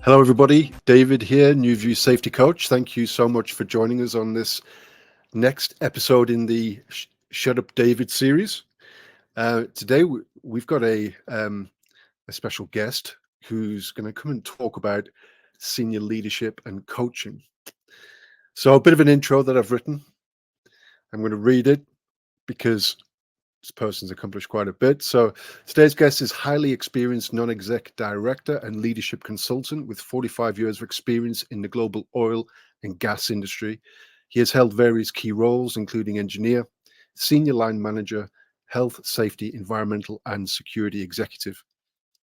Hello, everybody. David here, New View Safety Coach. Thank you so much for joining us on this next episode in the Shut Up David series. Today, we've got a special guest who's going to come and talk about senior leadership and coaching. So a bit of an intro that I've written. I'm going to read it because this person's accomplished quite a bit. So today's guest is highly experienced non-exec director and leadership consultant with 45 years of experience in the global oil and gas industry. He has held various key roles, including engineer, senior line manager, health, safety, environmental, and security executive.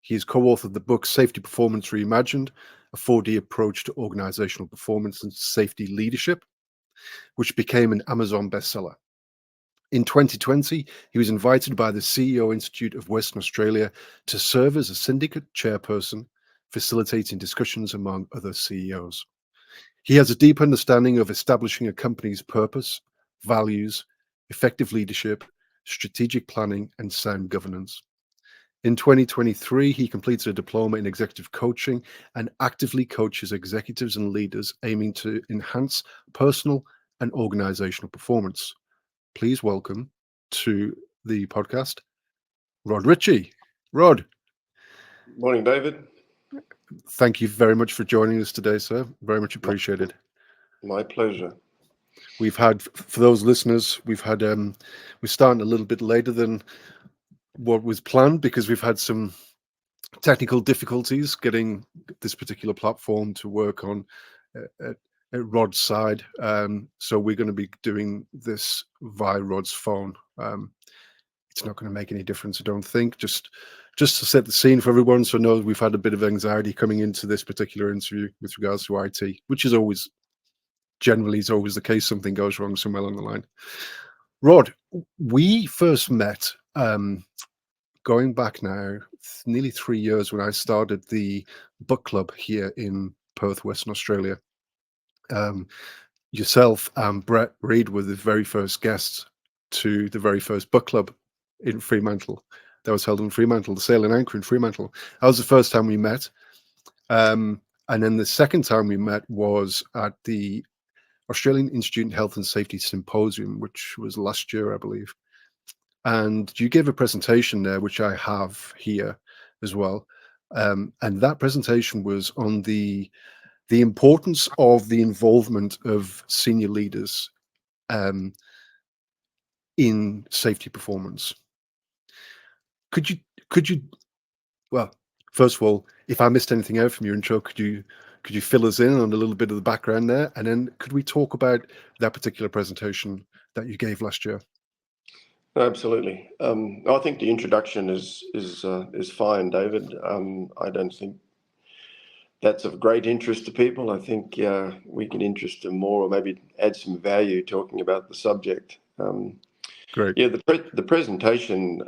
He has co-authored the book Safety Performance Reimagined, a 4D approach to organizational performance and safety leadership, which became an Amazon bestseller. In 2020, he was invited by the CEO Institute of Western Australia to serve as a syndicate chairperson, facilitating discussions among other CEOs. He has a deep understanding of establishing a company's purpose, values, effective leadership, strategic planning, and sound governance. In 2023, he completed a diploma in executive coaching and actively coaches executives and leaders aiming to enhance personal and organizational performance. Please welcome to the podcast, Rod Richie. Rod. Morning, David. Thank you very much for joining us today, sir. Very much appreciated. My pleasure. We've had, for those listeners, we're starting a little bit later than what was planned because we've had some technical difficulties getting this particular platform to work on at Rod's side. So we're going to be doing this via Rod's phone. It's not going to make any difference, I don't think. Just to set the scene for everyone, so know we've had a bit of anxiety coming into this particular interview with regards to IT, which is always the case. Something goes wrong somewhere along the line. Rod, we first met going back now nearly 3 years when I started the book club here in Perth, Western Australia. Yourself and Brett Reed were the very first guests to the very first book club in Fremantle that was held in Fremantle, the Sail and Anchor in Fremantle. That was the first time we met. And then the second time we met was at the Australian Institute of Health and Safety Symposium, which was last year, I believe. And you gave a presentation there, which I have here as well. And that presentation was on the importance of the involvement of senior leaders in safety performance. Could you, well, first of all, if I missed anything out from your intro, could you fill us in on a little bit of the background there? And then could we talk about that particular presentation that you gave last year? Absolutely. I think the introduction is fine, David. I don't think that's of great interest to people. I think we can interest them more, or maybe add some value talking about the subject. Great. Yeah, the presentation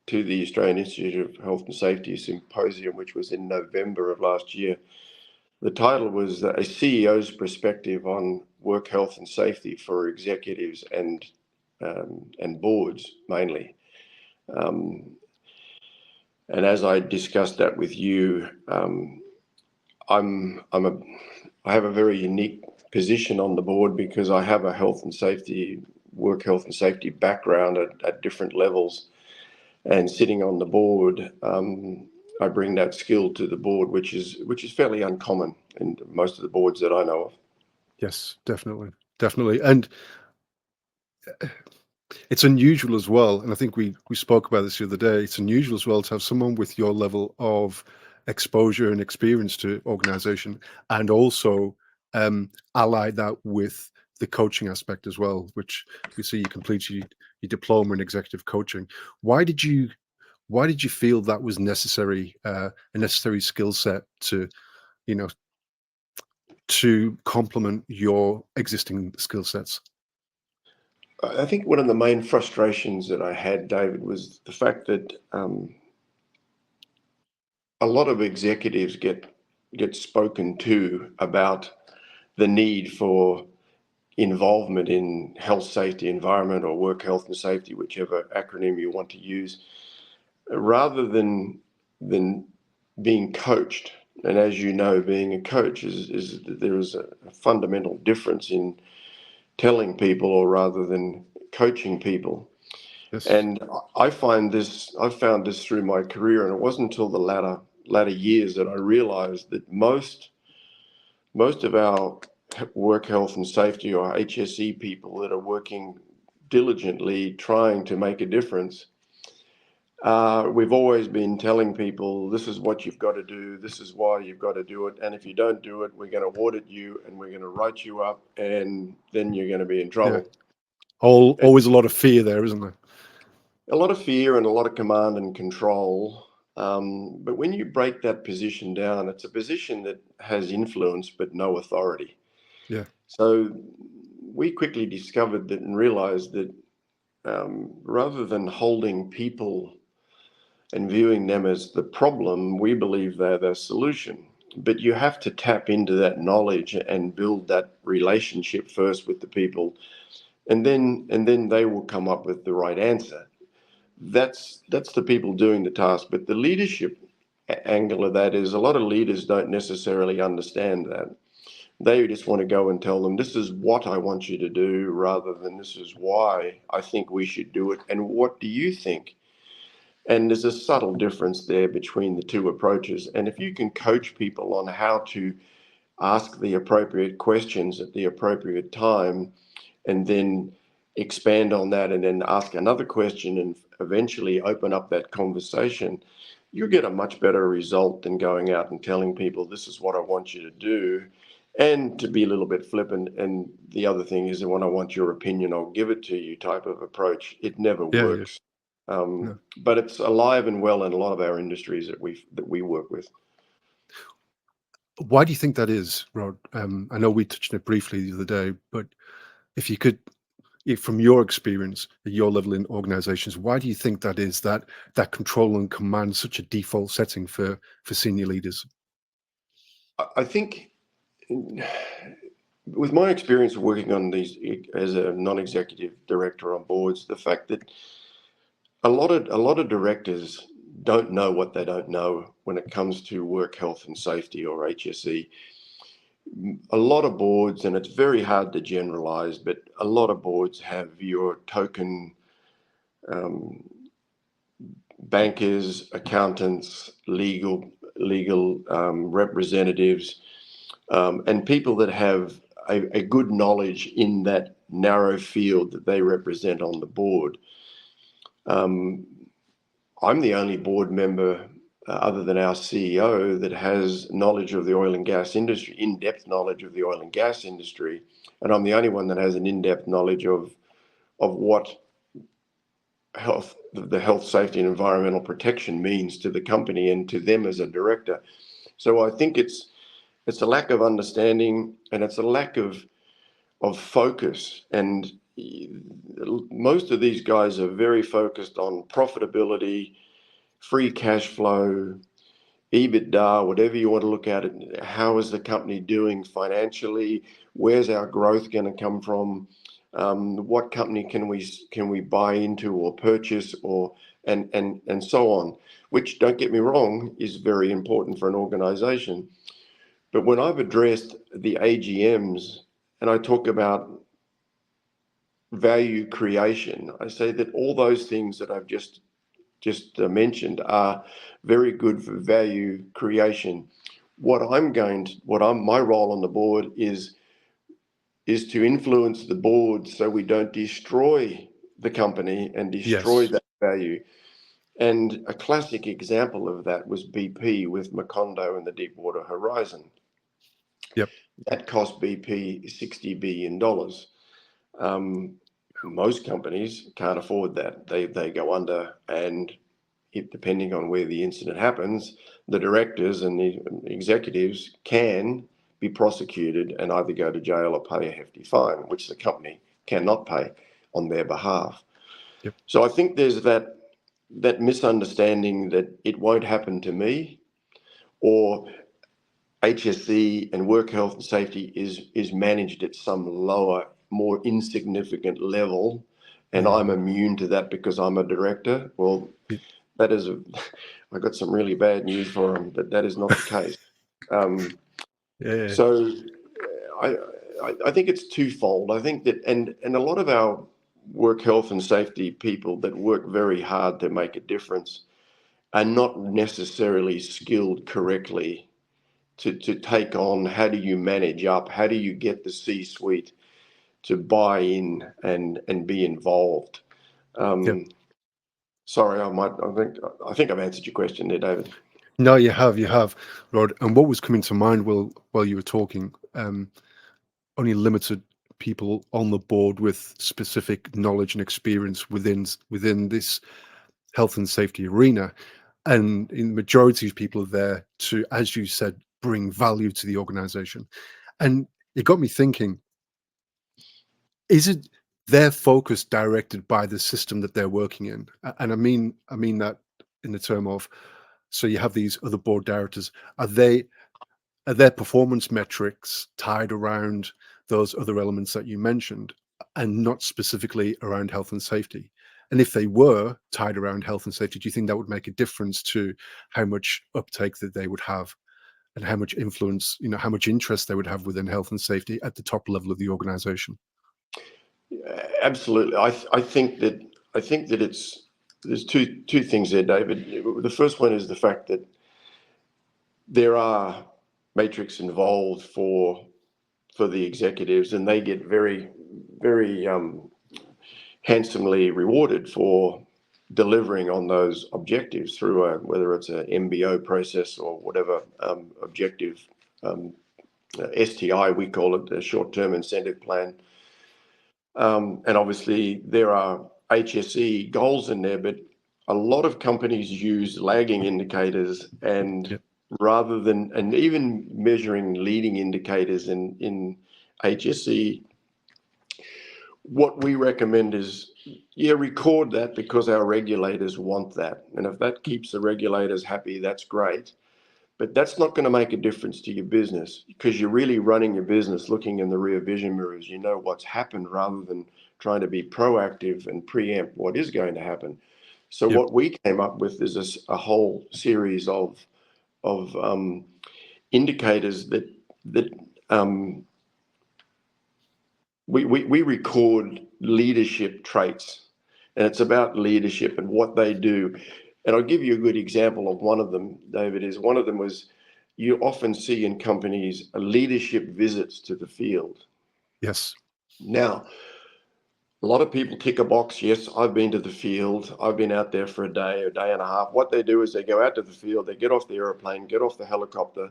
to the Australian Institute of Health and Safety Symposium, which was in November of last year. The title was A CEO's Perspective on Work Health and Safety for Executives and boards, mainly. And as I discussed that with you, I have a very unique position on the board because I have a work health and safety background at different levels. And sitting on the board, I bring that skill to the board, which is fairly uncommon in most of the boards that I know of. Yes, definitely. And it's unusual as well. And I think we spoke about this the other day. It's unusual as well to have someone with your level of exposure and experience to organization, and also ally that with the coaching aspect as well, which we see you complete your diploma in executive coaching. Why did you feel that was necessary, a necessary skill set to complement your existing skill sets? I think one of the main frustrations that I had, David, was the fact that a lot of executives get spoken to about the need for involvement in health, safety, environment, or work health and safety, whichever acronym you want to use, rather than being coached And as you know, being a coach is that there is a fundamental difference in telling people or rather than coaching people. Yes. And I've found this through my career, and it wasn't until the latter years that I realized that most of our work health and safety or HSE people that are working diligently trying to make a difference, we've always been telling people this is what you've got to do, this is why you've got to do it, and if you don't do it, we're going to audit you and we're going to write you up, and then you're going to be in Yeah. trouble. Always a lot of fear there, isn't there? A lot of fear and a lot of command and control. But when you break that position down, it's a position that has influence but no authority. Yeah. So we quickly discovered that and realized that rather than holding people and viewing them as the problem, we believe they're the solution. But you have to tap into that knowledge and build that relationship first with the people, and then they will come up with the right answer. That's the people doing the task. But the leadership angle of that is a lot of leaders don't necessarily understand that. They just want to go and tell them, this is what I want you to do, rather than this is why I think we should do it. And what do you think? And there's a subtle difference there between the two approaches. And if you can coach people on how to ask the appropriate questions at the appropriate time, and then expand on that, and then ask another question, and eventually open up that conversation, you get a much better result than going out and telling people, this is what I want you to do. And to be a little bit flippant, and the other thing is that when I want your opinion, I'll give it to you type of approach. It never Yeah. Yeah. works. No. But it's alive and well in a lot of our industries that we work with. Why do you think that is, Rod? I know we touched on it briefly the other day, but if you could, from your experience at your level in organizations, why do you think that is, that control and command is such a default setting for senior leaders? I think, with my experience of working on these as a non-executive director on boards, the fact that a lot of directors don't know what they don't know when it comes to work health and safety or HSE. A lot of boards, and it's very hard to generalize, but a lot of boards have your token um, bankers, accountants, legal representatives, and people that have a good knowledge in that narrow field that they represent on the board. Um, I'm the only board member, other than our CEO, that has knowledge of the oil and gas industry, in-depth knowledge of the oil and gas industry, and I'm the only one that has an in-depth knowledge of what the health, safety, and environmental protection means to the company and to them as a director. So I think it's a lack of understanding, and it's a lack of focus. And most of these guys are very focused on profitability, free cash flow, EBITDA, whatever you want to look at it. How is the company doing financially? Where's our growth going to come from? What company can we buy into or purchase, or and so on? Which, don't get me wrong, is very important for an organization. But when I've addressed the AGMs and I talk about value creation, I say that all those things that I've just mentioned are very good for value creation. My role on the board is to influence the board so we don't destroy the company and destroy Yes. that value. And a classic example of that was BP with Macondo and the Deepwater Horizon. Yep. That cost BP $60 billion. Most companies can't afford that. They go under, and depending on where the incident happens, the directors and the executives can be prosecuted and either go to jail or pay a hefty fine, which the company cannot pay on their behalf. Yep. So I think there's that misunderstanding that it won't happen to me, or HSE and work health and safety is managed at some lower, more insignificant level, and I'm Yeah. immune to that because I'm a director. Well, Yeah. that is I got some really bad news for them, but that is not the case. Um, Yeah. so I, I think it's twofold. I think that, and a lot of our work health and safety people that work very hard to make a difference are not necessarily skilled correctly to take on how do you manage up, how do you get the C-suite to buy in and be involved. Yep. Sorry, I think I've answered your question there, David. No, you have, Rod. And what was coming to mind while you were talking, only limited people on the board with specific knowledge and experience within this health and safety arena. And in the majority of people are there to, as you said, bring value to the organization. And it got me thinking, is it their focus directed by the system that they're working in? And I mean that in the term of, so you have these other board directors, are their performance metrics tied around those other elements that you mentioned and not specifically around health and safety? And if they were tied around health and safety, do you think that would make a difference to how much uptake that they would have and how much influence, how much interest they would have within health and safety at the top level of the organization? Absolutely. I think that there's two things there, David. The first one is the fact that there are matrix involved for the executives, and they get very handsomely rewarded for delivering on those objectives through whether it's an MBO process or whatever objective, STI we call it, the short-term incentive plan. And obviously there are HSE goals in there, but a lot of companies use lagging indicators and Yep. rather than, and even measuring leading indicators in HSE, what we recommend is, record that because our regulators want that. And if that keeps the regulators happy, that's great. But that's not going to make a difference to your business because you're really running your business looking in the rear vision mirrors. You know what's happened rather than trying to be proactive and preempt what is going to happen. So Yep. what we came up with is a whole series of indicators that um, we record leadership traits, and it's about leadership and what they do. And I'll give you a good example of one of them, David, is one of them was you often see in companies leadership visits to the field. Yes. Now, a lot of people tick a box. Yes, I've been to the field. I've been out there for a day and a half. What they do is they go out to the field, they get off the airplane, get off the helicopter,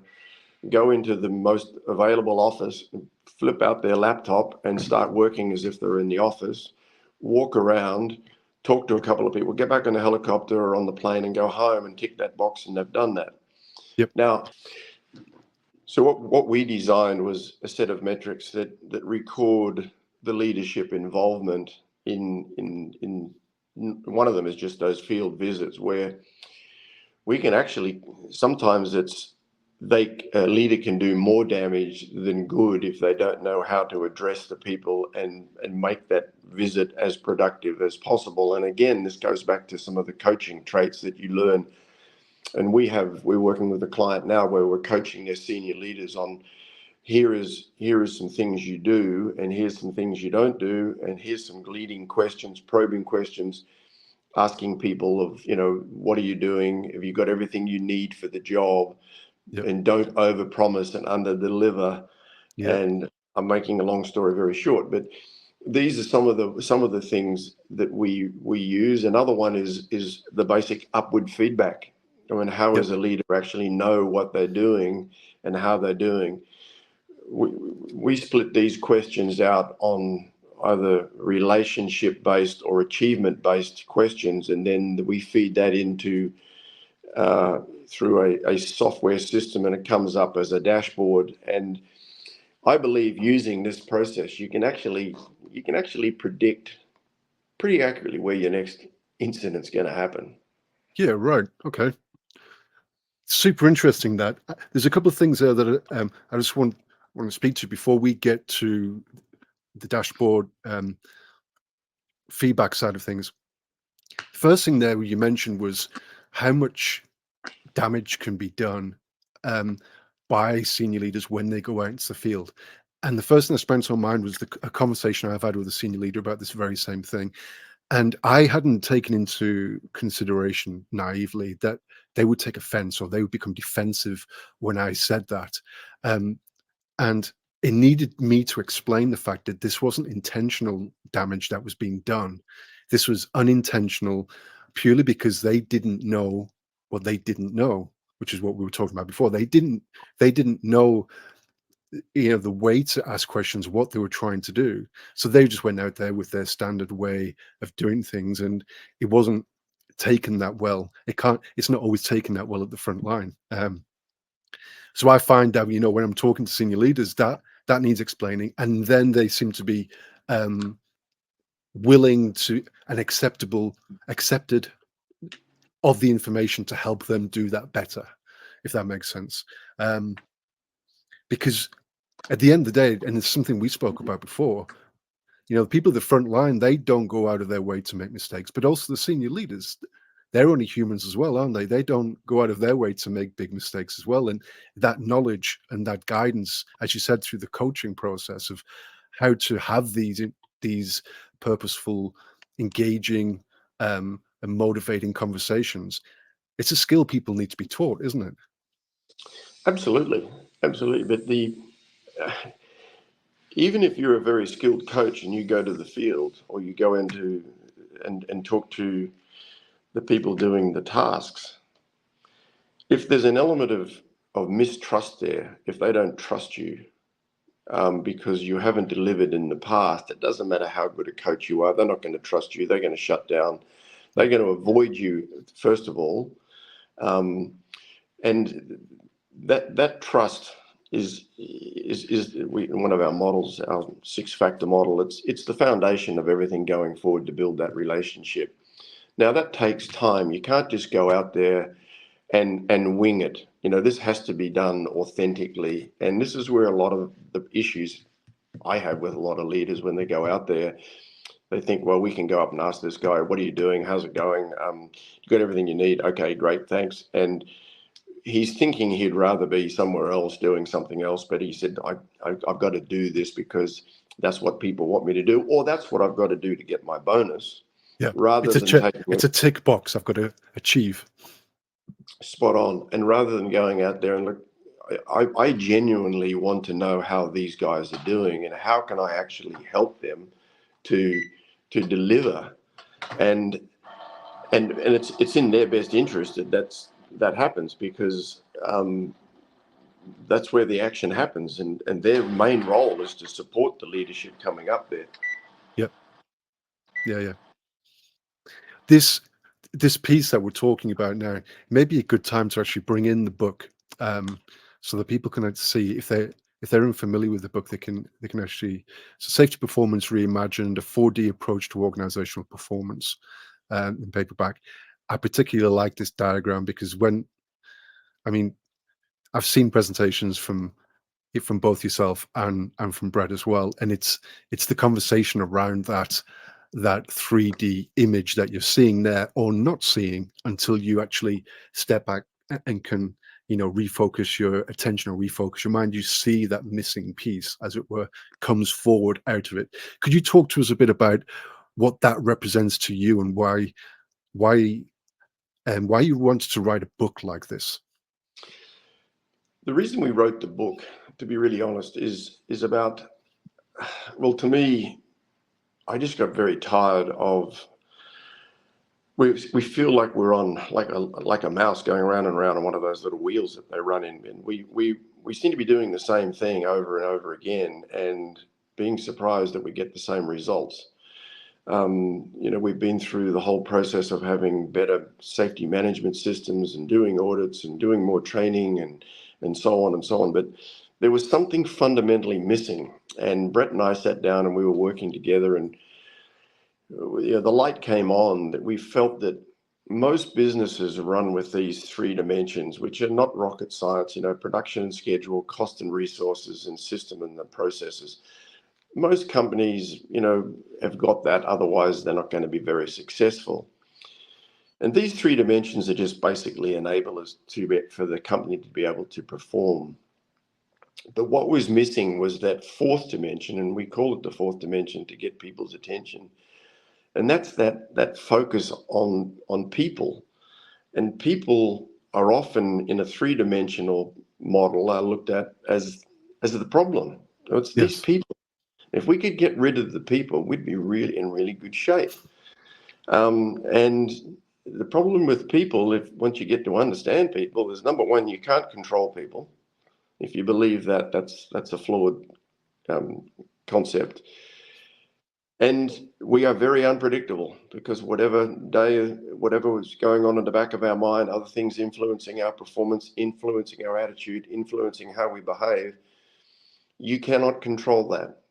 go into the most available office, flip out their laptop and start working as if they're in the office, walk around, talk to a couple of people, get back on the helicopter or on the plane and go home and tick that box, and they've done that. Yep. Now, so what we designed was a set of metrics that record the leadership involvement in one of them is just those field visits where we can actually, sometimes a leader can do more damage than good if they don't know how to address the people and make that visit as productive as possible. And again, this goes back to some of the coaching traits that you learn. And we're working with a client now where we're coaching their senior leaders on here is some things you do, and here's some things you don't do, and here's some leading questions, probing questions, asking people of, what are you doing? Have you got everything you need for the job? Yep. And don't overpromise and underdeliver. Yep. And I'm making a long story very short, but these are some of the things that we use. Another one is the basic upward feedback. I mean, how Yep. does a leader actually know what they're doing and how they're doing? We split these questions out on either relationship based or achievement based questions, and then we feed that into through a software system, and it comes up as a dashboard. And I believe using this process, you can actually predict pretty accurately where your next incident's going to happen. Yeah. Right. Okay. Super interesting. That there's a couple of things there that I just want to speak to before we get to the dashboard feedback side of things. First thing there you mentioned was how much damage can be done by senior leaders when they go out into the field. And the first thing that sprang to my mind was a conversation I've had with a senior leader about this very same thing. And I hadn't taken into consideration naively that they would take offense or they would become defensive when I said that. And it needed me to explain the fact that this wasn't intentional damage that was being done. This was unintentional purely because they didn't know what they didn't know, which is what we were talking about before. They didn't know, the way to ask questions, what they were trying to do. So they just went out there with their standard way of doing things, and it wasn't taken that well. It's not always taken that well at the front line. So I find that, when I'm talking to senior leaders, that needs explaining, and then they seem to be willing to and accepted of the information to help them do that better, if that makes sense. Because at the end of the day, and it's something we spoke about before, the people at the front line, they don't go out of their way to make mistakes, but also the senior leaders, they're only humans as well, aren't they? They don't go out of their way to make big mistakes as well. And that knowledge and that guidance, as you said, through the coaching process of how to have these purposeful, engaging, and motivating conversations, it's a skill people need to be taught, isn't it? Absolutely, absolutely. But even if you're a very skilled coach and you go to the field or you go into and talk to the people doing the tasks, if there's an element of mistrust there, if they don't trust you because you haven't delivered in the past, it doesn't matter how good a coach you are, they're not going to trust you. They're going to shut down. They're going to avoid you, first of all. And that trust is one of our models, our 6-factor model. It's the foundation of everything going forward to build that relationship. Now that takes time. You can't just go out there and wing it. This has to be done authentically. And this is where a lot of the issues I have with a lot of leaders when they go out there. They think, well, we can go up and ask this guy, what are you doing? How's it going? You got everything you need? Okay, great, thanks. And he's thinking he'd rather be somewhere else doing something else, but he said, I've got to do this because that's what people want me to do, or that's what I've got to do to get my bonus. Yeah, Rather than taking it's a tick box I've got to achieve. Spot on. And rather than going out there and look, I genuinely want to know how these guys are doing and how can I actually help them to deliver, and it's in their best interest that happens, because that's where the action happens, and their main role is to support the leadership coming up there. Yep. Yeah. This piece that we're talking about now may be a good time to actually bring in the book, so that people can see, if they're unfamiliar with the book, they can actually. So, Safety Performance Reimagined: A 4D Approach to Organizational Performance, in paperback. I particularly like this diagram because I've seen presentations from both yourself and from Brett as well, and it's the conversation around that 3D image that you're seeing there or not seeing until you actually step back and can refocus your attention or refocus your mind. You see that missing piece, as it were, comes forward out of it. Could you talk to us a bit about what that represents to you and why you wanted to write a book like this? The reason we wrote the book, to be really honest, is about, well, to me, I just got very tired of, we feel like we're on like a mouse going around and around on one of those little wheels that they run in, and we seem to be doing the same thing over and over again and being surprised that we get the same results. We've been through the whole process of having better safety management systems and doing audits and doing more training and so on and so on. But there was something fundamentally missing. And Brett and I sat down and we were working together, and the light came on that we felt that most businesses run with these 3 dimensions, which are not rocket science, production and schedule, cost and resources, and system and the processes. Most companies, have got that. Otherwise, they're not going to be very successful. And these 3 dimensions are just basically enablers for the company to be able to perform. But what was missing was that fourth dimension, and we call it the fourth dimension to get people's attention. And that's that focus on people. And people are often in a three-dimensional model are looked at as the problem. So it's these Yes. people. If we could get rid of the people, we'd be really in really good shape. And the problem with people, if once you get to understand people, is number one, you can't control people. If you believe that, that's a flawed concept. And we are very unpredictable because whatever was going on in the back of our mind, other things influencing our performance, influencing our attitude, influencing how we behave, you cannot control that.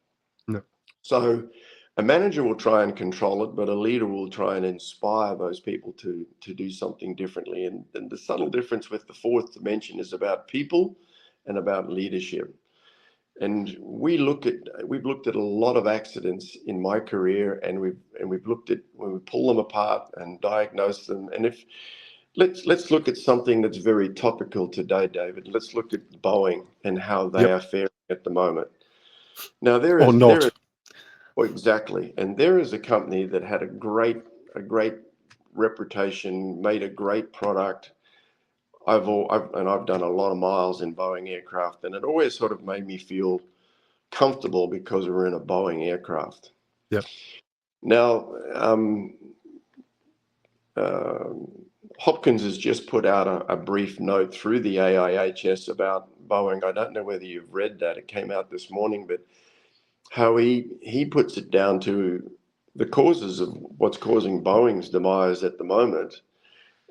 No. So a manager will try and control it, but a leader will try and inspire those people to do something differently. And the subtle difference with the fourth dimension is about people and about leadership. And we've looked at a lot of accidents in my career, and we've looked at when we pull them apart and diagnose them. And if let's look at something that's very topical today, David. Let's look at Boeing and how they Yep. are faring at the moment. Now Or not. exactly, and there is a company that had a great reputation, made a great product. I've done a lot of miles in Boeing aircraft, and it always sort of made me feel comfortable because we're in a Boeing aircraft. Yep. Now, Hopkins has just put out a brief note through the AIHS about Boeing. I don't know whether you've read that. It came out this morning, but how he puts it down to the causes of what's causing Boeing's demise at the moment,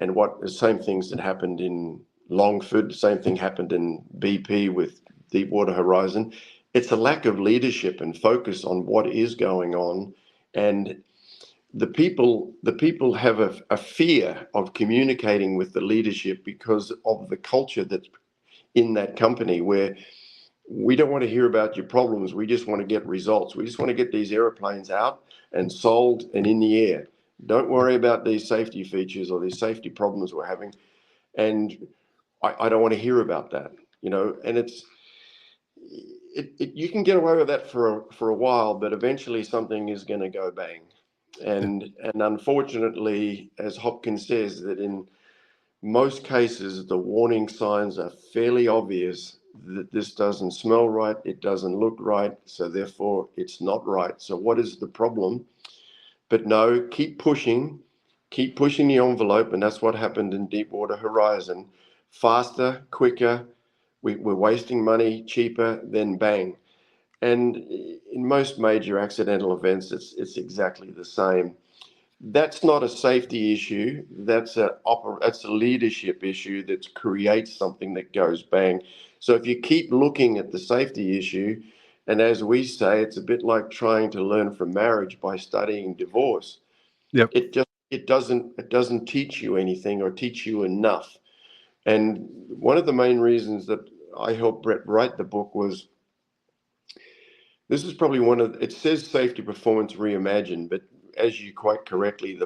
and what the same things that happened in Longford, the same thing happened in BP with Deepwater Horizon. It's a lack of leadership and focus on what is going on, and the people have a fear of communicating with the leadership because of the culture that's in that company, where we don't want to hear about your problems. We just want to get results. We just want to get these airplanes out and sold and in the air. Don't worry about these safety features or these safety problems we're having. And I don't want to hear about that, and you can get away with that for a while, but eventually something is going to go bang. And unfortunately, as Hopkins says, that in most cases, the warning signs are fairly obvious that this doesn't smell right, it doesn't look right, so therefore it's not right. So what is the problem? But no, keep pushing the envelope, and that's what happened in Deepwater Horizon. Faster, quicker, we're wasting money, cheaper, then bang. And in most major accidental events, it's exactly the same. That's not a safety issue. That's a leadership issue that creates something that goes bang. So if you keep looking at the safety issue, and as we say, it's a bit like trying to learn from marriage by studying divorce. Yep. It doesn't teach you anything or teach you enough. And one of the main reasons that I helped Brett write the book was this is probably it says safety performance reimagined, but as you quite correctly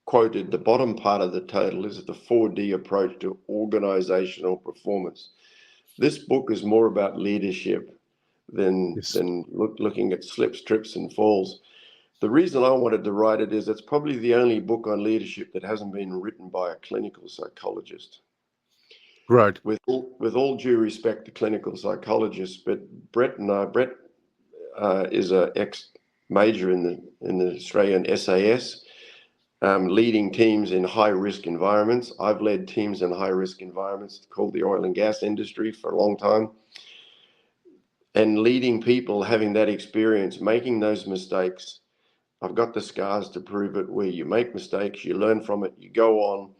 quoted, the bottom part of the total is the 4D approach to organizational performance. This book is more about leadership than Yes. looking at slips, trips, and falls. The reason I wanted to write it is it's probably the only book on leadership that hasn't been written by a clinical psychologist. Right. With all due respect to clinical psychologists, but Brett is an ex-major in the Australian SAS, leading teams in high-risk environments. I've led teams in high-risk environments called the oil and gas industry for a long time. And leading people, having that experience, making those mistakes. I've got the scars to prove it, where you make mistakes, you learn from it, you go on.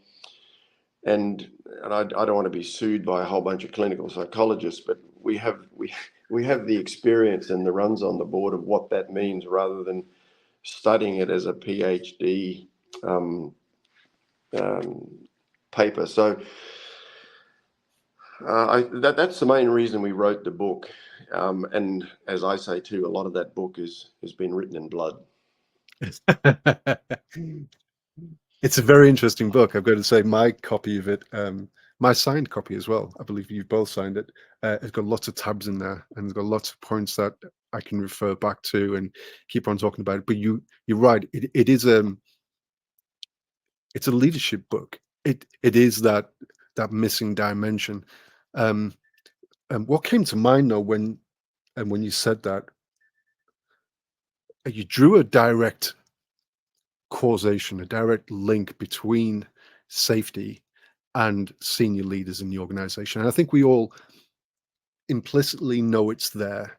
And I don't want to be sued by a whole bunch of clinical psychologists, but we have the experience and the runs on the board of what that means, rather than studying it as a PhD paper. So that's the main reason we wrote the book. And as I say too, a lot of that book has been written in blood. It's a very interesting book. I've got to say, my copy of it my signed copy as well. I believe you've both signed it. It's got lots of tabs in there, and it's got lots of points that I can refer back to and keep on talking about it. But you're right. It is it's a leadership book. It is that missing dimension. And what came to mind though when you said that, you drew a direct causation, a direct link between safety and senior leaders in the organization. And I think we all implicitly know it's there,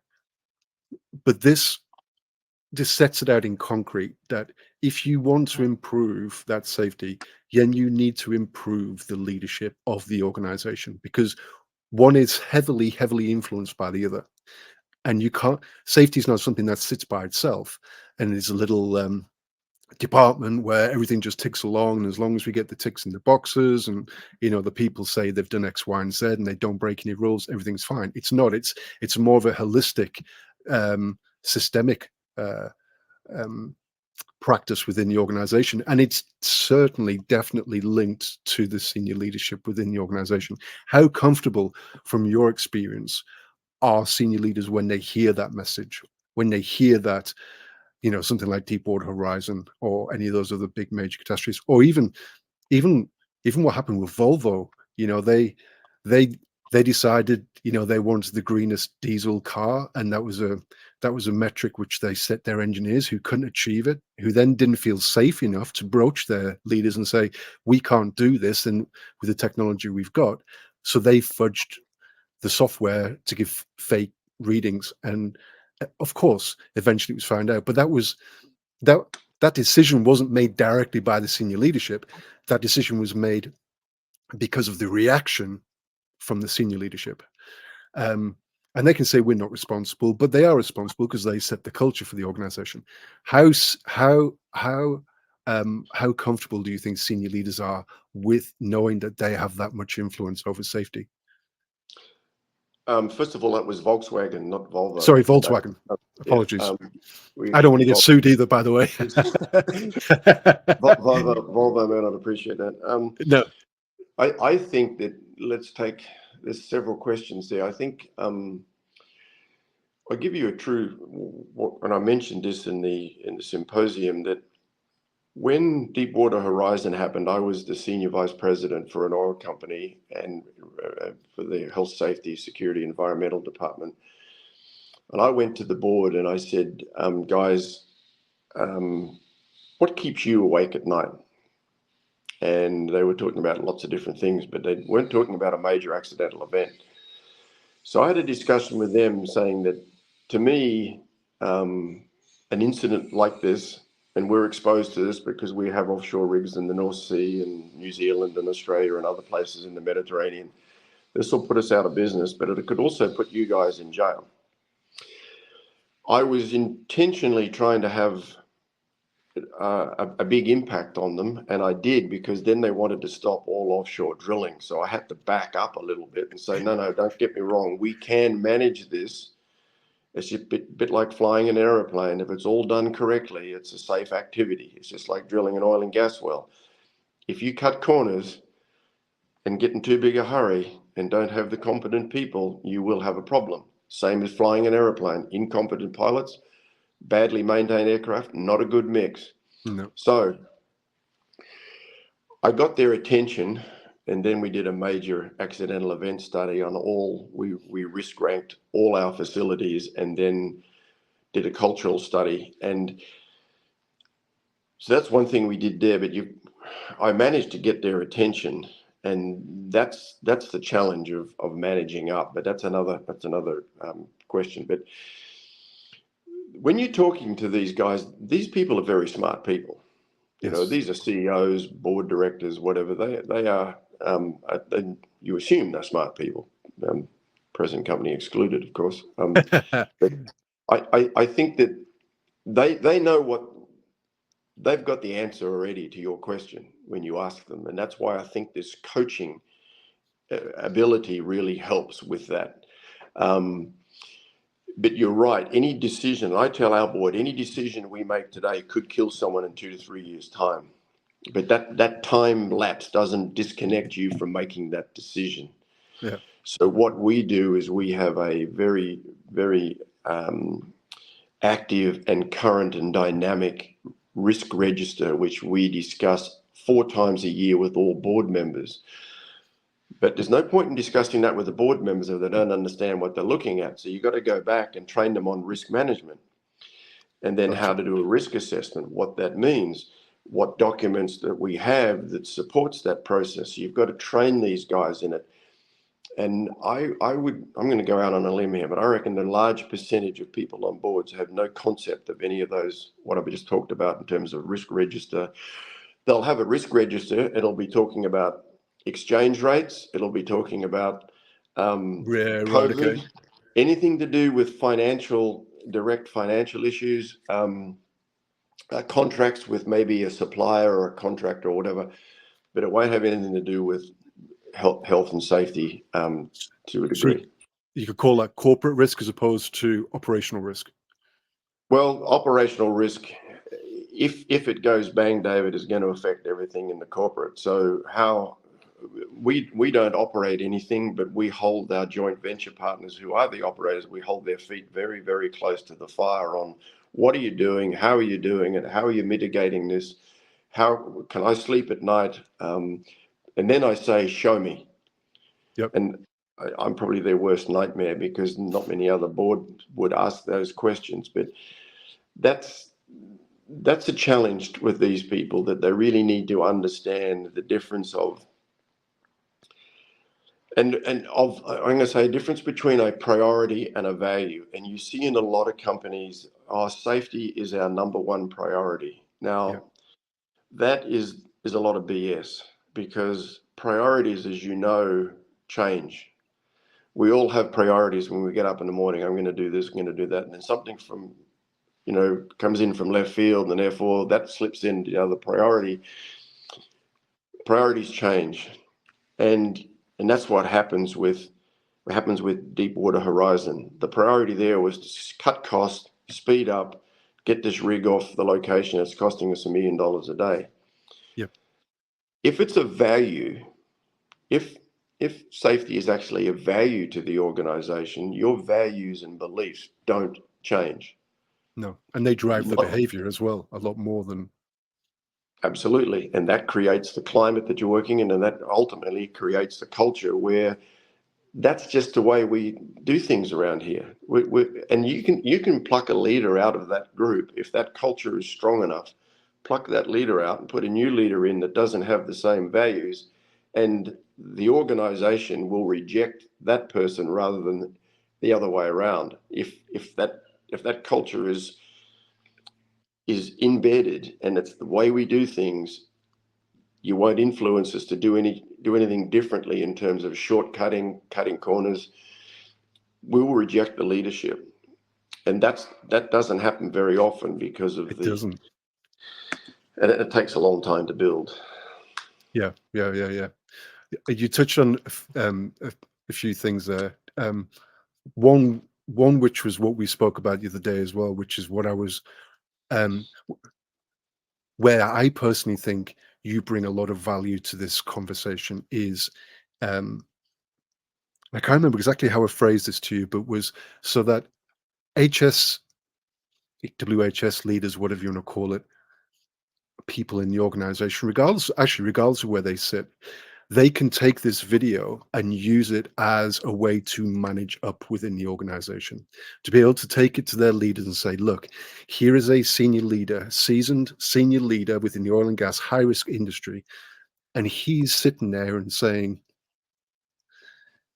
but this sets it out in concrete that if you want to improve that safety, then you need to improve the leadership of the organization, because one is heavily influenced by the other. And you can't, safety is not something that sits by itself and is a little department where everything just ticks along, and as long as we get the ticks in the boxes and the people say they've done X, Y, and Z and they don't break any rules, everything's fine. It's not. It's more of a holistic, systemic practice within the organization, and it's certainly definitely linked to the senior leadership within the organization. How comfortable, from your experience, are senior leaders when they hear that message, when they hear that something like Deepwater Horizon or any of those other big major catastrophes, or even even what happened with Volvo? They they decided they wanted the greenest diesel car, and that was a metric which they set their engineers, who couldn't achieve it, who then didn't feel safe enough to broach their leaders and say, we can't do this and with the technology we've got. So they fudged the software to give fake readings, and of course eventually it was found out. But that that decision wasn't made directly by the senior leadership. That decision was made because of the reaction from the senior leadership. And they can say we're not responsible, but they are responsible because they set the culture for the organization. How comfortable do you think senior leaders are with knowing that they have that much influence over safety? First of all, that was Volkswagen, not Volvo. Sorry, So, Volkswagen. yeah, Apologies. we I don't want to get sued either, by the way. Volvo may not appreciate that. No. I think that there's several questions there. I think I'll give you a true, and I mentioned this in the symposium, that when Deepwater Horizon happened, I was the senior vice president for an oil company and for the health, safety, security, environmental department. And I went to the board and I said, guys, what keeps you awake at night? And they were talking about lots of different things, but they weren't talking about a major accidental event. So I had a discussion with them saying that, to me, an incident like this, and we're exposed to this because we have offshore rigs in the North Sea and New Zealand and Australia and other places in the Mediterranean. This will put us out of business, but it could also put you guys in jail. I was intentionally trying to have a big impact on them, and I did, because then they wanted to stop all offshore drilling. So I had to back up a little bit and say, no, don't get me wrong, we can manage this. It's a bit like flying an aeroplane. If it's all done correctly, it's a safe activity. It's just like drilling an oil and gas well. If you cut corners and get in too big a hurry and don't have the competent people, you will have a problem. Same as flying an aeroplane. Incompetent pilots, badly maintained aircraft, not a good mix. No. So I got their attention, and then we did a major accidental event study on we risk ranked all our facilities, and then did a cultural study. And so that's one thing we did there, but I managed to get their attention, and that's the challenge of managing up, but that's another question. But when you're talking to these guys, these people are very smart people. Yes. These are CEOs, board directors, whatever. They are. You assume they're smart people. Present company excluded, of course. But I think that they know what they've got the answer already to your question when you ask them, and that's why I think this coaching ability really helps with that. But you're right. Any decision, I tell our board, any decision we make today could kill someone in 2 to 3 years' time. but that time lapse doesn't disconnect you from making that decision. Yeah. So what we do is we have a very, very active and current and dynamic risk register, which we discuss 4 times a year with all board members. But there's no point in discussing that with the board members if they don't understand what they're looking at. So you've got to go back and train them on risk management, and then how Gotcha. to do a risk assessment, what that means, what documents that we have that supports that process. So you've got to train these guys in it. And I'm going to go out on a limb here, but I reckon a large percentage of people on boards have no concept of any of those, what I've just talked about in terms of risk register. They'll have a risk register. It'll be talking about exchange rates. It'll be talking about Yeah, right. Okay. COVID, anything to do with direct financial issues, contracts with maybe a supplier or a contractor or whatever, but it won't have anything to do with health and safety to a So degree. you could call that corporate risk as opposed to operational risk. Well, operational risk, if it goes bang, David, is going to affect everything in the corporate. So how we don't operate anything, but we hold our joint venture partners who are the operators, we hold their feet very, very close to the fire on what are you doing, how are you doing it, how are you mitigating this, how can I sleep at night? And then I say, show me. Yep. And I'm probably their worst nightmare because not many other boards would ask those questions. But that's a challenge with these people, that they really need to understand the difference of I'm going to say a difference between a priority and a value. And you see in a lot of companies, our safety is our number one priority. Yep. Now, that is a lot of BS, because priorities, as you know, change. We all have priorities when we get up in the morning. I'm going to do this, I'm going to do that. And then something from, comes in from left field, and therefore that slips into the other priority. Priorities change. And that's what happens with Deepwater Horizon. The priority there was to cut costs, speed up, get this rig off the location. It's costing us $1 million a day. Yep. If it's a value, if safety is actually a value to the organization, your values and beliefs don't change. No, and they drive the Not behavior as well a lot more than. absolutely, and that creates the climate that you're working in, and that ultimately creates the culture where that's just the way we do things around here. And you can pluck a leader out of that group if that culture is strong enough. Pluck that leader out and put a new leader in that doesn't have the same values, and the organization will reject that person rather than the other way around. If that culture is embedded and it's the way we do things, you won't influence us to do anything differently in terms of shortcutting, cutting corners. We will reject the leadership, and that doesn't happen very often because of It doesn't. and it takes a long time to build. Yeah. You touched on a few things there. One which was what we spoke about the other day as well, which is what I was um, where I personally think you bring a lot of value to this conversation is I can't remember exactly how I phrased this to you, but was so that HS, WHS leaders, whatever you want to call it, people in the organization, regardless of where they sit, they can take this video and use it as a way to manage up within the organization, to be able to take it to their leaders and say, look, here is a senior leader, seasoned senior leader within the oil and gas high risk industry. And he's sitting there and saying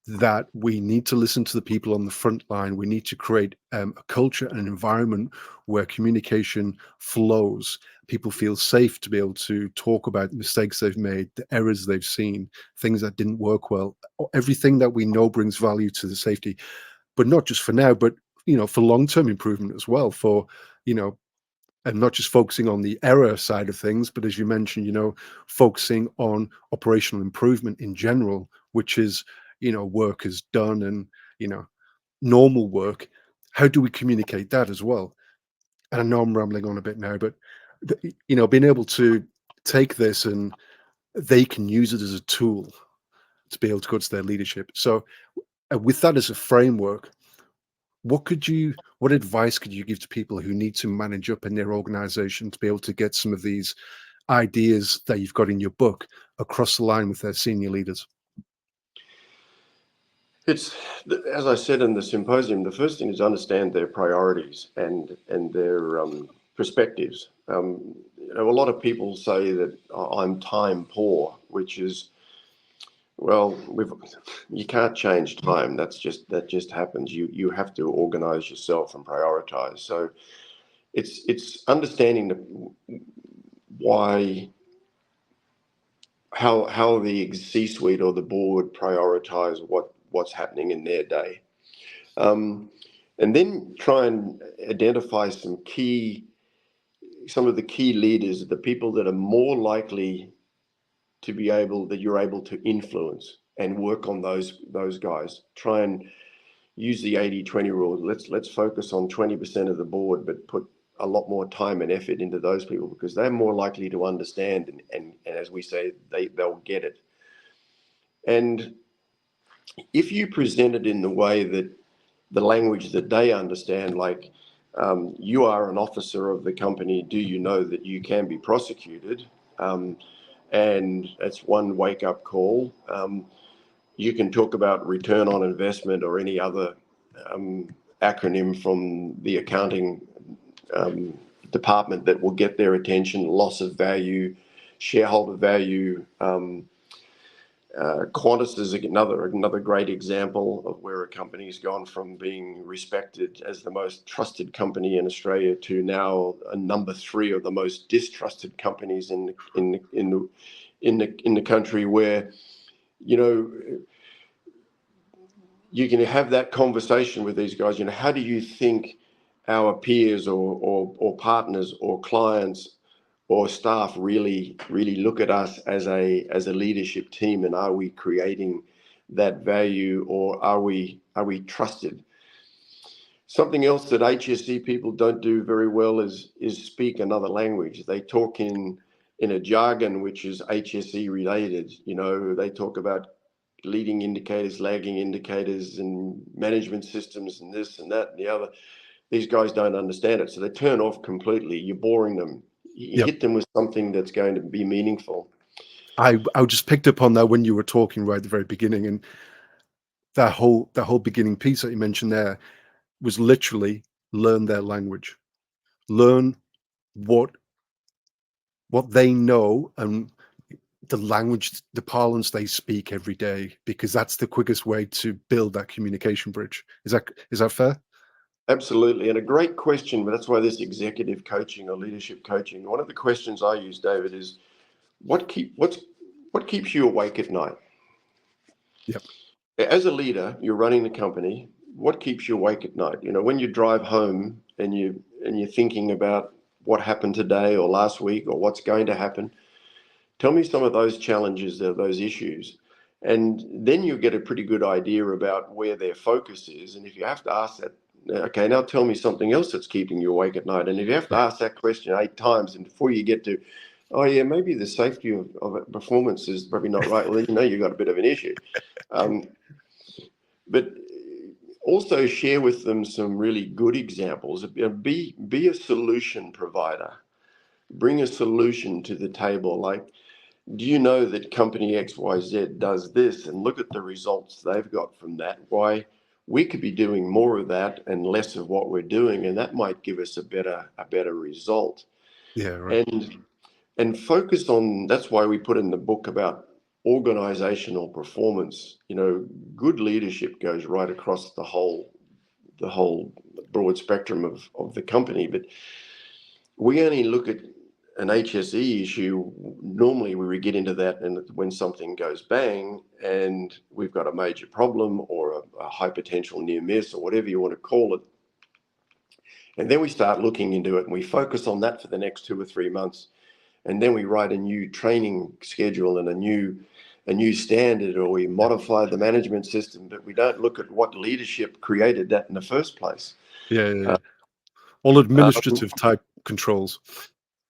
that we need to listen to the people on the front line. We need to create a culture and an environment where communication flows. People feel safe to be able to talk about mistakes they've made, the errors they've seen, things that didn't work well, everything that we know brings value to the safety, but not just for now, but for long-term improvement as well, for and not just focusing on the error side of things, but as you mentioned, focusing on operational improvement in general, which is, work is done and, normal work. How do we communicate that as well? And I know I'm rambling on a bit now, but, being able to take this and they can use it as a tool to be able to go to their leadership. So with that as a framework, what advice could you give to people who need to manage up in their organization to be able to get some of these ideas that you've got in your book across the line with their senior leaders? It's, as I said in the symposium, the first thing is understand their priorities and their perspectives. A lot of people say that I'm time poor, which is, well, you can't change time. That just happens. You have to organize yourself and prioritize. So it's understanding how the C-suite or the board prioritize what's happening in their day, and then try and identify some of the key leaders, the people that are more likely to be that you're able to influence and work on those guys. Try and use the 80-20 rule. Let's focus on 20% of the board, but put a lot more time and effort into those people because they're more likely to understand and as we say, they'll get it. And if you present it in the way that the language that they understand, like you are an officer of the company, do you know that you can be prosecuted? And that's one wake-up call. You can talk about return on investment or any other acronym from the accounting department that will get their attention: loss of value, shareholder value. Qantas is another great example of where a company's gone from being respected as the most trusted company in Australia to now a number 3 of the most distrusted companies in the country, where you can have that conversation with these guys. How do you think our peers or partners or clients or staff really look at us as a leadership team, and are we creating that value, or are we trusted? Something else that HSE people don't do very well is speak another language. They talk in a jargon which is HSE related. They talk about leading indicators, lagging indicators, and management systems, and this and that and the other. These guys don't understand it, so they turn off completely. You're boring them. You hit them with something that's going to be meaningful. I just picked up on that when you were talking right at the very beginning, and that whole beginning piece that you mentioned there was literally learn their language, learn what they know and the language, the parlance they speak every day, because that's the quickest way to build that communication bridge. Is that fair? Absolutely, and a great question. But that's why this executive coaching or leadership coaching, one of the questions I use, David, is what keeps you awake at night? Yep. As a leader, you're running the company. What keeps you awake at night? When you drive home and you're thinking about what happened today or last week or what's going to happen. Tell me some of those challenges, those issues, and then you get a pretty good idea about where their focus is. And if you have to ask that, okay, now tell me something else that's keeping you awake at night. And if you have to ask that question 8 times, and before you get to, oh yeah, maybe the safety of performance is probably not right, well, then you've got a bit of an issue. But also share with them some really good examples. Be a solution provider. Bring a solution to the table. Like, do you know that company XYZ does this, and look at the results they've got from that? Why we could be doing more of that and less of what we're doing, and that might give us a better result. Yeah, right. And focus on, that's why we put in the book about organizational performance. Good leadership goes right across the whole broad spectrum of the company, but we only look at an HSE issue. Normally we get into that and when something goes bang and we've got a major problem or a high potential near miss or whatever you want to call it. And then we start looking into it and we focus on that for the next 2 or 3 months. And then we write a new training schedule and a new standard, or we modify the management system, but we don't look at what leadership created that in the first place. Yeah. All administrative type controls.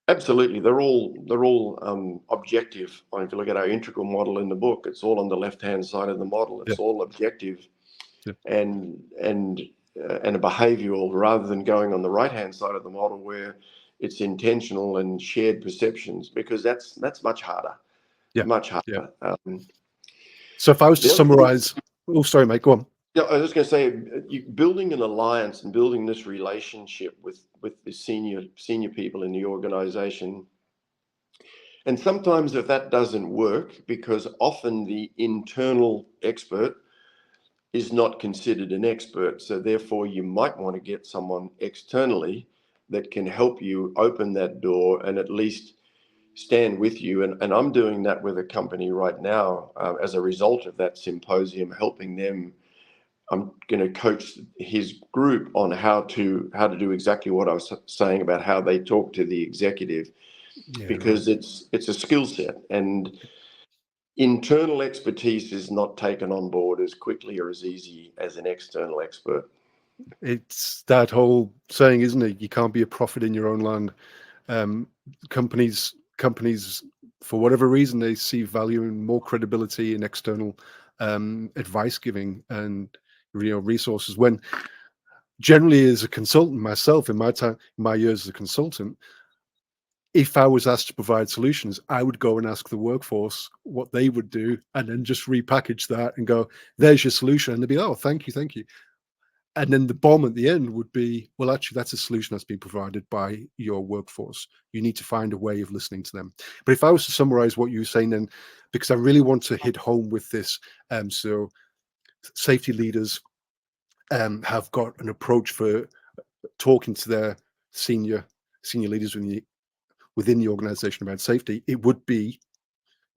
Absolutely, they're all objective. If you look at our integral model in the book, it's all on the left-hand side of the model. Yeah, It's all objective yeah, and a behavioural, rather than going on the right-hand side of the model where it's intentional and shared perceptions, because that's much harder, yeah, much yeah. harder. So if I was to The other thing, summarize, oh, sorry, mate, go on. yeah, I was just going to say, building an alliance and building this relationship with the senior people in the organisation. And sometimes if that doesn't work, because often the internal expert is not considered an expert, so therefore you might want to get someone externally that can help you open that door and at least stand with you. And I'm doing that with a company right now, as a result of that symposium, helping them. I'm going to coach his group on how to do exactly what I was saying about how they talk to the executive, Yeah, right. because it's a skill set, and internal expertise is not taken on board as quickly or as easy as an external expert. It's that whole saying, isn't it? You can't be a prophet in your own land. Um, companies, for whatever reason, they see value in more credibility in external advice giving and resources. When generally, as a consultant myself, in my years as a consultant, if I was asked to provide solutions, I would go and ask the workforce what they would do, and then just repackage that and go, "There's your solution," and they'd be, "Oh, thank you, thank you." And then the bomb at the end would be, well, actually, that's a solution that's been provided by your workforce. You need to find a way of listening to them. But if I was to summarize what you were saying, then, because I really want to hit home with this, so safety leaders have got an approach for talking to their senior leaders within the organization about safety. It would be,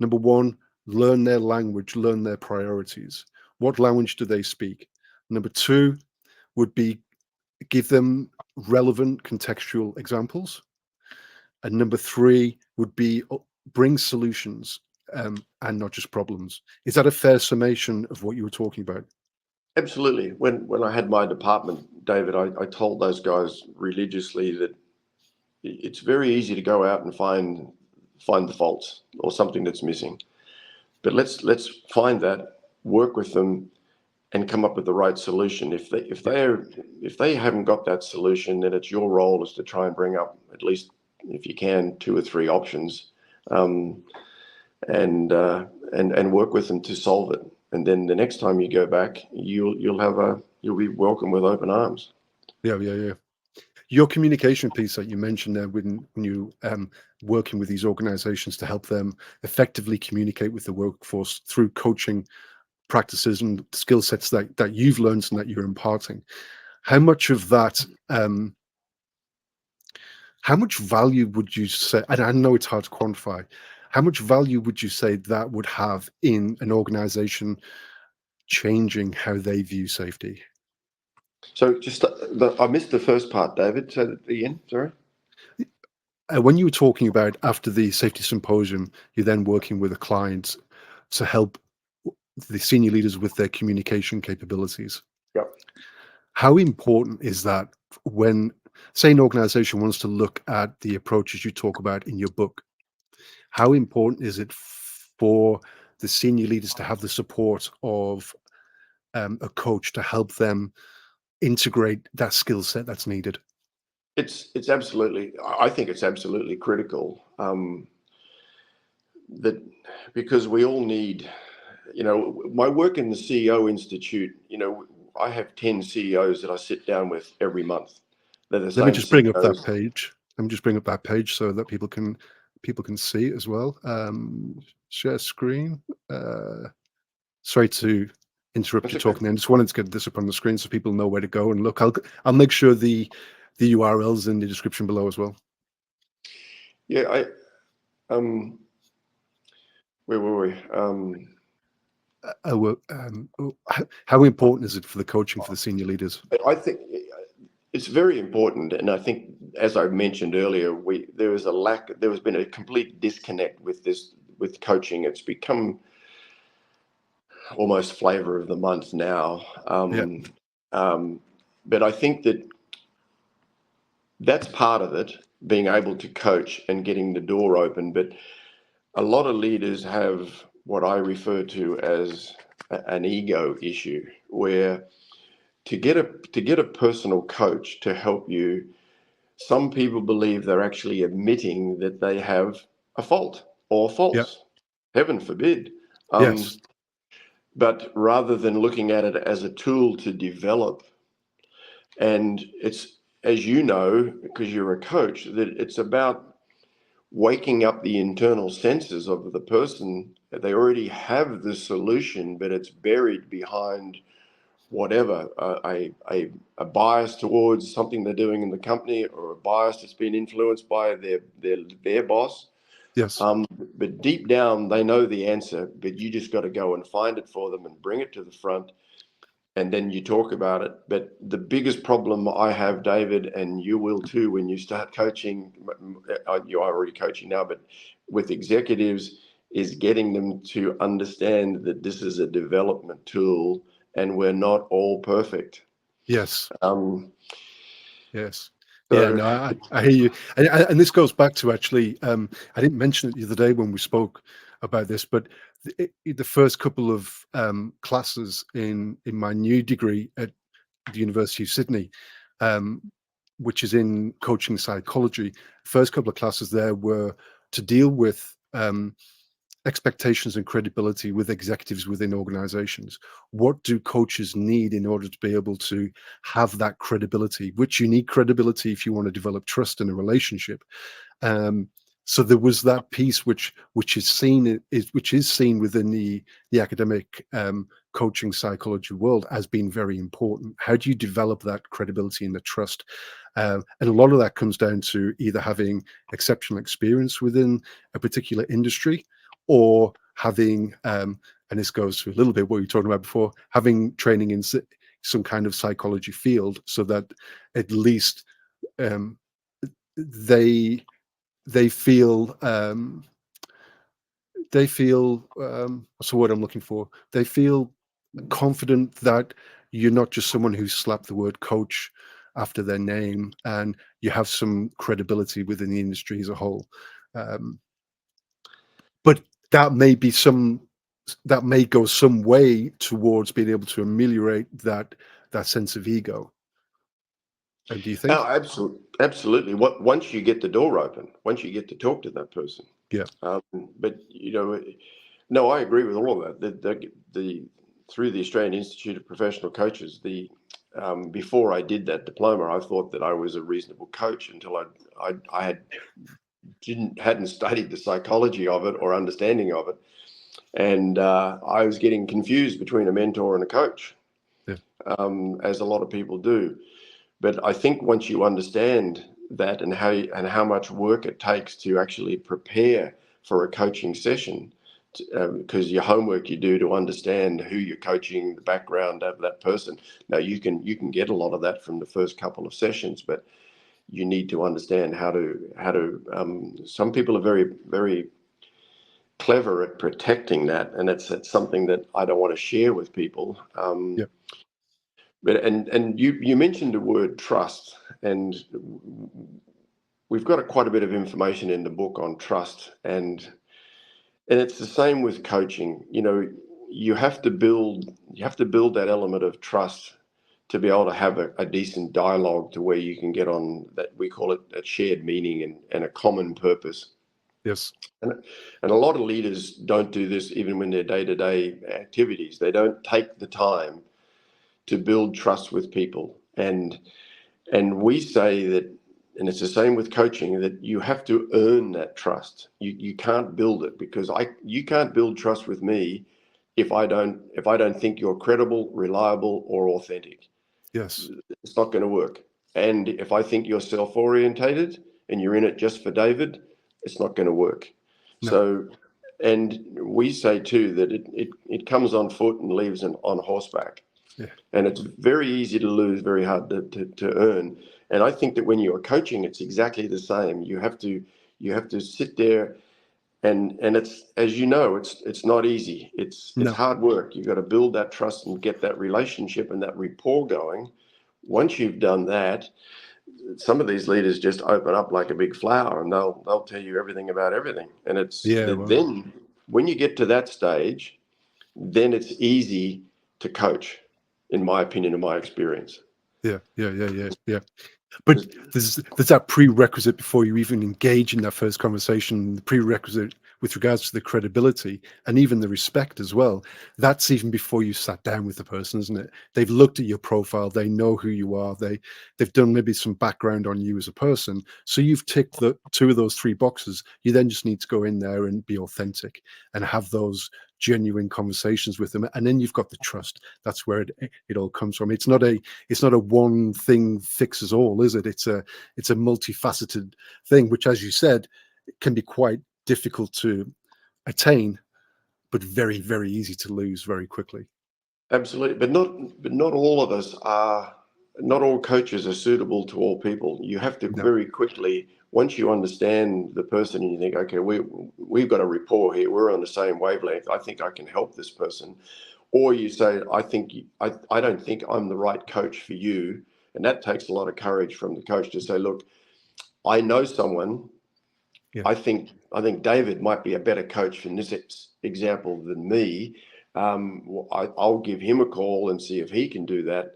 number one, learn their language, learn their priorities. What language do they speak? Number two would be give them relevant contextual examples. And number three would be bring solutions, and not just problems. Is that a fair summation of what you were talking about? Absolutely. When I had my department, David, I told those guys religiously that it's very easy to go out and find the faults or something that's missing. But let's find that, work with them, and come up with the right solution. Yeah, If they haven't got that solution, then it's your role is to try and bring up, at least if you can, two or three options, um, and work with them to solve it. And then the next time you go back, you'll be welcomed with open arms. yeah, yeah, yeah. Your communication piece that you mentioned there, when you working with these organizations to help them effectively communicate with the workforce through coaching practices and skill sets that you've learned and that you're imparting. How much of that, how much value would you say, and I know it's hard to quantify, how much value would you say that would have in an organization changing how they view safety? So I missed the first part, David. So at the end, sorry. When you were talking about after the safety symposium, you're then working with a client to help the senior leaders with their communication capabilities. Yep. How important is that when, say, an organization wants to look at the approaches you talk about in your book? How important is it for the senior leaders to have the support of a coach to help them integrate that skill set that's needed? It's absolutely. I think it's absolutely critical, that because we all need. My work in the CEO Institute. I have 10 CEOs that I sit down with every month. They're the Let me same just bring up that CEOs. page. Let me just bring up that page so that people can see it as well. Share screen. Sorry to interrupt That's you okay. talking. I just wanted to get this up on the screen so people know where to go and look. I'll make sure the URLs in the description below as well. Yeah, where were we? How important is it for the coaching for the senior leaders? I think it's very important, and I think, as I mentioned earlier, there is a lack. There has been a complete disconnect with coaching. It's become almost flavor of the month now. Yeah, But I think that's part of it. being able to coach and getting the door open. But a lot of leaders have what I refer to as an ego issue, where to get a personal coach to help you, some people believe they're actually admitting that they have a fault or Yeah. faults. Heaven forbid. Yes. But rather than looking at it as a tool to develop, and it's, as you know, because you're a coach, that it's about waking up the internal senses of the person. They already have the solution, but it's buried behind whatever, a bias towards something they're doing in the company, or a bias that's been influenced by their boss. Yes. But deep down, they know the answer, but you just got to go and find it for them and bring it to the front, and then you talk about it. But the biggest problem I have, David, and you will too, when you start coaching, you're already coaching now, but with executives, is getting them to understand that this is a development tool and we're not all perfect. Yes. Um, Yes. Yeah, so, no, I hear you. And this goes back to actually, I didn't mention it the other day when we spoke about this, but the first couple of classes in my new degree at the University of Sydney, um, which is in coaching psychology, first couple of classes there were to deal with expectations and credibility with executives within organizations. What do coaches need in order to be able to have that credibility, which you need credibility if you want to develop trust in a relationship? So there was that piece which is seen within the academic coaching psychology world as being very important. How do you develop that credibility and the trust? And a lot of that comes down to either having exceptional experience within a particular industry, or having, and this goes to a little bit what you were talking about before, having training in some kind of psychology field, so that at least um, they feel what's the word I'm looking for? They feel confident that you're not just someone who slapped the word coach after their name, and you have some credibility within the industry as a whole. Um, but that may go some way towards being able to ameliorate that sense of ego. And do you oh, think? absolutely. Once you get the door open, once you get to talk to that person. Yeah. But no, I agree with all of that. Through the Australian Institute of Professional Coaches, before I did that diploma, I thought that I was a reasonable coach until I hadn't studied the psychology of it or understanding of it, and I was getting confused between a mentor and a coach, Yeah. as a lot of people do. But I think once you understand that, and how much work it takes to actually prepare for a coaching session, because your homework you do to understand who you're coaching, the background of that person. Now you can get a lot of that from the first couple of sessions, but you need to understand how to. Some people are very, very clever at protecting that, and it's something that I don't want to share with people. Yeah. But you mentioned the word trust, and we've got quite a bit of information in the book on trust, and it's the same with coaching. You have to build that element of trust to be able to have a decent dialogue, to where you can get on that, we call it a shared meaning and a common purpose. Yes. And a lot of leaders don't do this even when their day-to-day activities. They don't take the time to build trust with people. And we say that, and it's the same with coaching, that you have to earn that trust. You can't build it, because you can't build trust with me if I don't think you're credible, reliable, or authentic. Yes. It's not going to work. And if I think you're self-orientated and you're in it just for David, it's not going to work. No. So, and we say too that it comes on foot and leaves on horseback. Yeah. And it's very easy to lose, very hard to earn. And I think that when you're coaching, it's exactly the same. You have to sit there, and it's, as you know, it's not easy. It's No. hard work. You've got to build that trust and get that relationship and that rapport going. Once you've done that, some of these leaders just open up like a big flower, and they'll tell you everything about everything. And Yeah, well, then when you get to that stage, then it's easy to coach, in my opinion, in my experience. yeah. But there's that prerequisite before you even engage in that first conversation, the prerequisite with regards to the credibility and even the respect as well. That's even before you sat down with the person, isn't it? They've looked at your profile, they know who you are, they've done maybe some background on you as a person. So you've ticked the two of those three boxes. You then just need to go in there and be authentic and have those genuine conversations with them, and then you've got the trust. That's where it all comes from. It's not a one thing fixes all, is it? It's a multifaceted thing, which, as you said, can be quite difficult to attain, but very, very easy to lose very quickly. Absolutely, but not all of us are. Not all coaches are suitable to all people. You have to No, very quickly, once you understand the person, and you think, okay, we've got a rapport here. We're on the same wavelength. I think I can help this person. Or you say, I don't think I'm the right coach for you, and that takes a lot of courage from the coach to say, look, I know someone. yeah, I think David might be a better coach in this example than me. I'll give him a call and see if he can do that.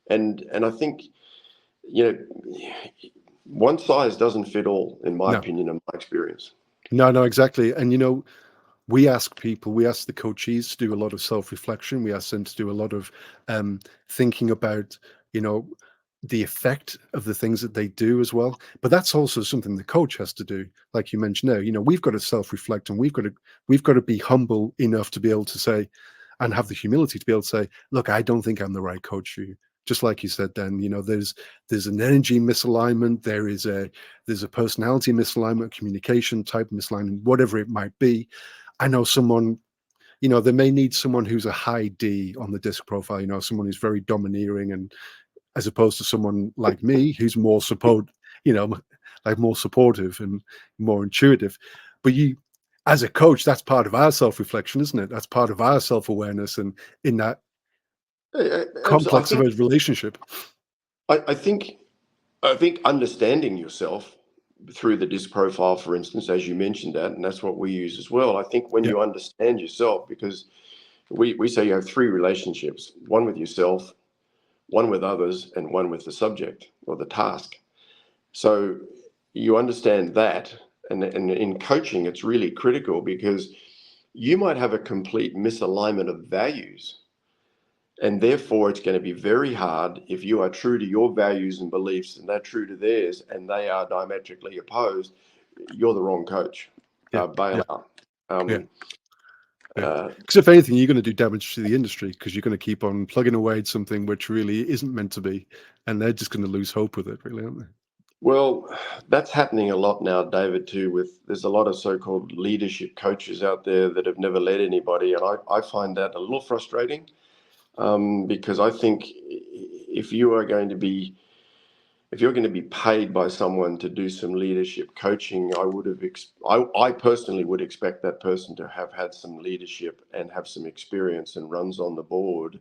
And I think, you know, one size doesn't fit all, in my no, opinion and my experience. no, exactly. And we ask the coaches to do a lot of self-reflection. We ask them to do a lot of thinking about, you know, the effect of the things that they do as well. But that's also something the coach has to do. Like you mentioned there, we've got to self-reflect, and we've got to be humble enough to be able to say, and have the humility to be able to say, look, I don't think I'm the right coach for you. Just like you said, then, there's an energy misalignment, there's a personality misalignment, communication type misalignment, whatever it might be. I know someone, they may need someone who's a high D on the disc profile, someone who's very domineering, and as opposed to someone like me who's more you know, like more supportive and more intuitive. But as a coach, that's part of our self-reflection, isn't it? That's part of our self-awareness, and in that I complex of a think relationship. I think understanding yourself through the disc profile, for instance, as you mentioned that, and that's what we use as well. I think when Yeah, you understand yourself, because we say you have three relationships: one with yourself, one with others, and one with the subject or the task. So you understand that, and in coaching, it's really critical because you might have a complete misalignment of values. And therefore, it's going to be very hard if you are true to your values and beliefs and they're true to theirs and they are diametrically opposed. You're the wrong coach. yeah, Bail yeah, out. yeah, yeah. Uh, Because if anything, you're going to do damage to the industry, because you're going to keep on plugging away at something which really isn't meant to be, and they're just going to lose hope with it, really, aren't they? well, that's happening a lot now, David, too. There's a lot of so-called leadership coaches out there that have never led anybody. And I find that a little frustrating, because I think if you are going to be if you're going to be paid by someone to do some leadership coaching, I personally would expect that person to have had some leadership and have some experience and runs on the board.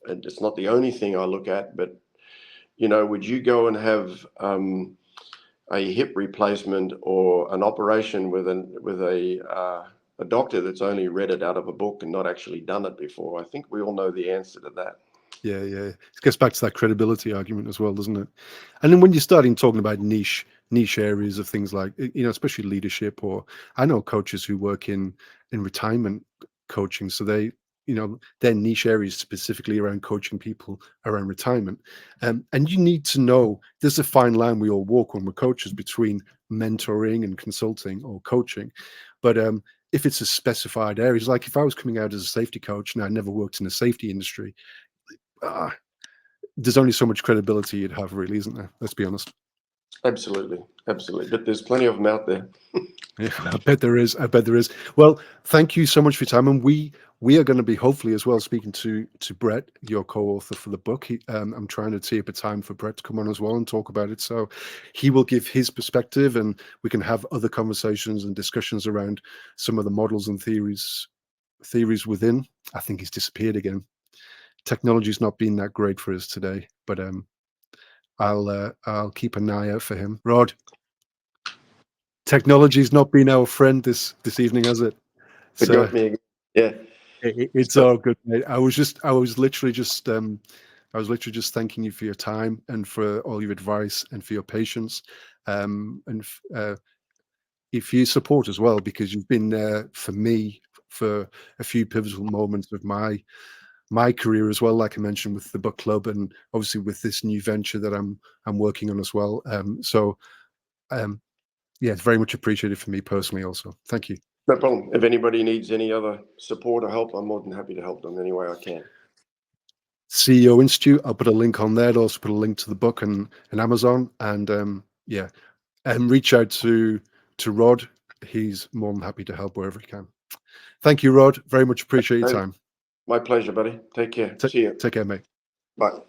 And it's not the only thing I look at, but would you go and have a hip replacement or an operation with a doctor that's only read it out of a book and not actually done it before? I think we all know the answer to that. Yeah. It gets back to that credibility argument as well, doesn't it? And then when you're starting talking about niche areas of things like, especially leadership, or I know coaches who work in retirement coaching, so their niche areas specifically around coaching people around retirement. And you need to know there's a fine line we all walk when we're coaches between mentoring and consulting or coaching. But if it's a specified area, it's like if I was coming out as a safety coach and I never worked in the safety industry, uh, there's only so much credibility you'd have, really, isn't there? Let's be honest. Absolutely, absolutely. But there's plenty of them out there. Yeah, I bet there is. I bet there is. Well, thank you so much for your time, and we are going to be hopefully as well speaking to Brett, your co-author for the book. I'm trying to tee up a time for Brett to come on as well and talk about it. So he will give his perspective, and we can have other conversations and discussions around some of the models and theories within. I think he's disappeared again. Technology's not been that great for us today, but I'll keep an eye out for him. Rod, technology's not been our friend this evening, has it? Forgot me again. Yeah. It's all good, mate. I was literally just thanking you for your time and for all your advice and for your patience, and for your support as well, because you've been there for me for a few pivotal moments of my career as well, like I mentioned with the book club, and obviously with this new venture that I'm working on as well. Yeah, it's very much appreciated for me personally also. Thank you. No problem. If anybody needs any other support or help, I'm more than happy to help them any way I can. CEO Institute, I'll put a link on there. I'll also put a link to the book and Amazon, and reach out to Rod. He's more than happy to help wherever he can. Thank you, Rod. Very much appreciate your time. My pleasure, buddy. Take care. See you. Take care, mate. Bye.